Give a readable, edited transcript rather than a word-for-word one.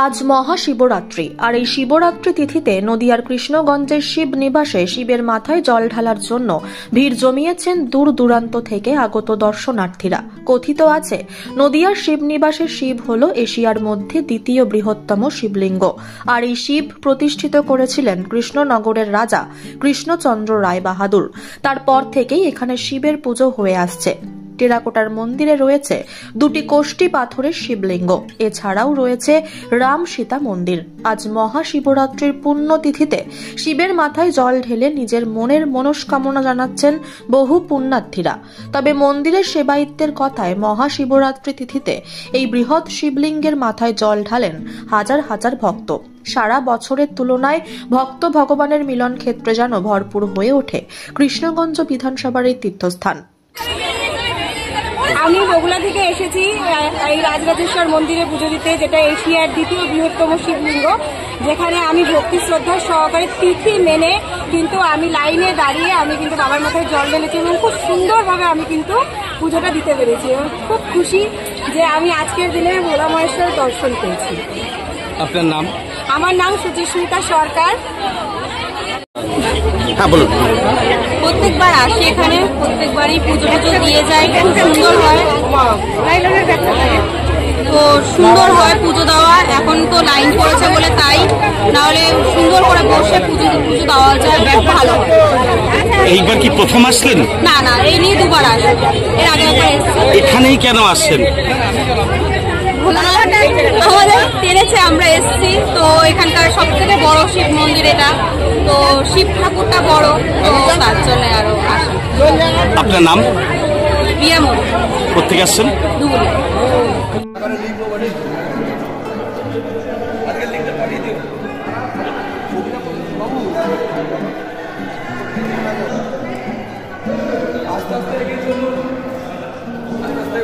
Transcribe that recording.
আজ মহাশিবরাত্রি আর এই শিবরাত্রি তিথিতে নদিয়ার কৃষ্ণগঞ্জের শিব নিবাসে শিবের মাথায় জল ঢালার জন্য ভিড় জমিয়েছেন দূর দূরান্ত থেকে আগত দর্শনার্থীরা। কথিত আছে, নদিয়ার শিব নিবাসের শিব হল এশিয়ার মধ্যে দ্বিতীয় বৃহত্তম শিবলিঙ্গ। আর এই শিব প্রতিষ্ঠিত করেছিলেন কৃষ্ণনগরের রাজা কৃষ্ণচন্দ্র রায় বাহাদুর। তারপর থেকেই এখানে শিবের পুজো হয়ে আসছে। টেরাকোটার মন্দিরে রয়েছে দুটি কোষ্টি পাথরের শিবলিঙ্গ, এছাড়াও রয়েছে রাম সীতা মন্দির। আজ মহাশিবরাত্রির পুণ্যতিথিতে শিবের মাথায় জল ঢেলে নিজের মনের মনস্কামনা জানাচ্ছেন বহু পুণ্যার্থীরা। তবে মন্দিরের সেবায়িত্বের কথায় মহাশিবরাত্রি তিথিতে এই বৃহৎ শিবলিঙ্গের মাথায় জল ঢালেন হাজার হাজার ভক্ত। সারা বছরের তুলনায় ভক্ত ভগবানের মিলন ক্ষেত্রে যেন ভরপুর হয়ে ওঠে কৃষ্ণগঞ্জ বিধানসভার এই তীর্থস্থান। আমি বগুলা থেকে এসেছি এই রাজরাজেশ্বর মন্দিরে পুজো দিতে, যেটা এশিয়ার দ্বিতীয় বৃহত্তম শিবলিঙ্গ, যেখানে আমি ভক্তি শ্রদ্ধা সহকারে তিথি মেনে কিন্তু আমি লাইনে দাঁড়িয়ে আমি কিন্তু বাবার মাথায় জল ঢেলেছি এবং খুব সুন্দরভাবে আমি কিন্তু পুজোটা দিতে পেরেছি এবং খুব খুশি যে আমি আজকের দিনে ভোলা মহেশ্বরের দর্শন পেয়েছি। আপনার নাম? আমার নাম সুচিস্মিতা সরকার। হ্যাঁ বলুন। প্রত্যেকবার আসি এখানে, প্রত্যেকবারই পুজো দিয়ে যায়, খুব সুন্দর হয়, তো সুন্দর হয় পুজো দেওয়া। এখন তো লাইন পড়েছে বলে তাই, নাহলে সুন্দর করে বসে পুজো দেওয়া যায়, ভালো হয়। এইবার কি প্রথম আসলেন? না না, এই নিয়ে দুবার আসি, এর আগে একবার এসেছি। এখানেই কেন আসছেন? আমাদের টেনেছে, আমরা এসেছি। তো এখানকার সব থেকে বড় শিব মন্দির এটা, তো শিব ঠাকুরটা বড়, তো তার জন্য আরো আসি। আপনার নাম? প্রিয়া মোড়। কোথেকে আসছেন? দুপুরে। আস্তে আস্তে এগিয়ে চলুন, আস্তে আস্তে